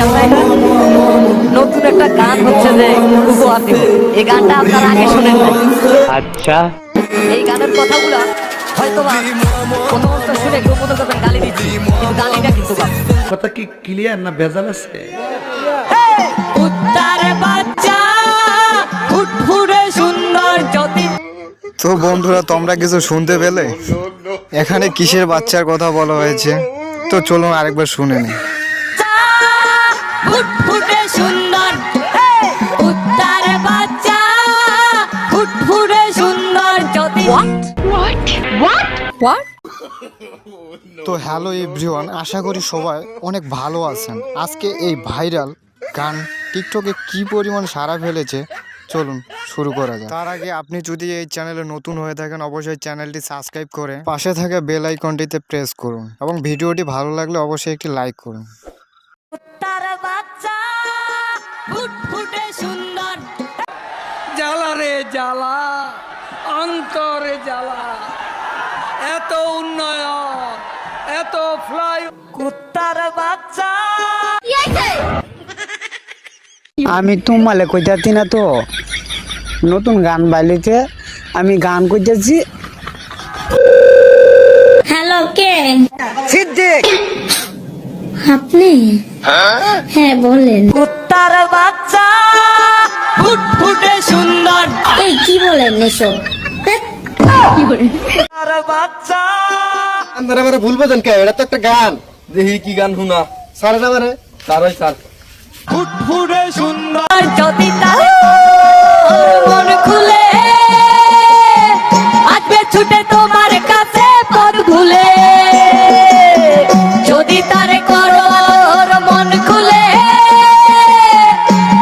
বিশাল তাই না? নতুন একটা গান হচ্ছে যে উপহার দিব। এই গানটা আপনারা আগে শুনেন না। আচ্ছা, এই গানের কথাগুলা হয়তো বা প্রথমত শুনে কেউ মনে করবেন গালি দিচ্ছি, কিন্তু গালিটা কিন্তু গান। কথা কি ক্লিয়ার না ভেজাল আছে? উত্তর বাচ্চা ফুটফুটে সুন্দর যদি। তো বন্ধুরা, তোমরা কিছু শুনতে পেলে? এখানে কিসের বাচ্চার কথা বলা হয়েছে? তো চলুন আরেকবার শুনে নিই। ফুটফুটে সুন্দর উত্তর বাচ্চা ফুটফুটে সুন্দর যদি। তো হ্যালো এভরিওয়ান, আশা করি সবাই অনেক ভালো আছেন। আজকে এই ভাইরাল গান টিকটকে কি পরিমাণ সাড়া ফেলেছে, চলুন শুরু করা যায়। তার আগে আপনি যদি এই চ্যানেলে নতুন হয়ে থাকেন, অবশ্যই চ্যানেলটি সাবস্ক্রাইব করে পাশে থাকা বেল আইকনটিতে প্রেস করুন এবং ভিডিওটি ভালো লাগলে অবশ্যই একটি লাইক করুন। উত্তর বাচ্চা ফুটফুটে সুন্দর। জ্বালা রে জ্বালা, অন্তরে জ্বালা, এত উন্নয়ন, এত ফ্লাই। উত্তর বাচ্চা আমি তোমালে কইতাছি না তো, নতুন গান বাইলিতে আমি গান কইতাছি। হ্যালো, কে? সিদ্দিক। আপনি? হ্যাঁ বলেন। উত্তর বাচ্চা ফুটফুটে সুন্দর। এই কি বলেন এসব? উত্তর বাচ্চা আন্দারে বারে ভুল বোঝেন কে? এটা তো একটা গান। দেখি কি গান শুনা। সারে না বারে স্যার ওই স্যার। ফুটফুটে সুন্দর যদি তার মন খুলে আসবে ছুটে তোমার কাছে পর ভুলে। যদি তারে করো মন খুলে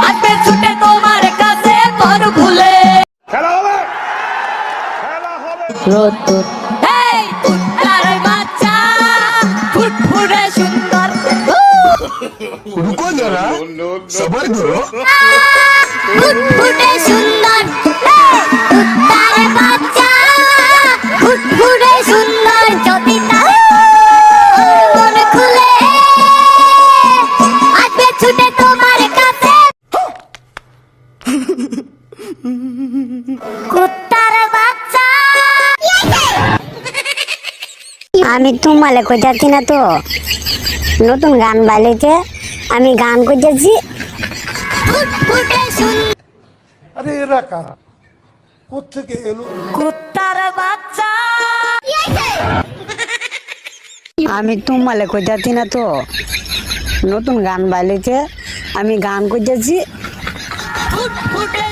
আসবে ছুটে তোমার কাছে পর ভুলে। এই উত্তর বাচ্চা ফুটফুটে সুন্দর। ফুটফুটে সুন্দর উত্তর বাচ্চা ফুটফুটে সুন্দর যদি তার মন খুলে আসবে ছুটে তোমার কাছে। কুত্তার বাচ্চা আমি তোমালে কইতাছি না তো, নতুন গান বাইলেছে আমি গান কইতাছি। ফুটফুটে সুন্দর। আরে এরা কারা? কোত্থেকে এলো? কুত্তার বাচ্চা আমি তোমালে কইতাছি না তো, নতুন গান বাইলিতে আমি গান কইতাছি। ফুটফুটে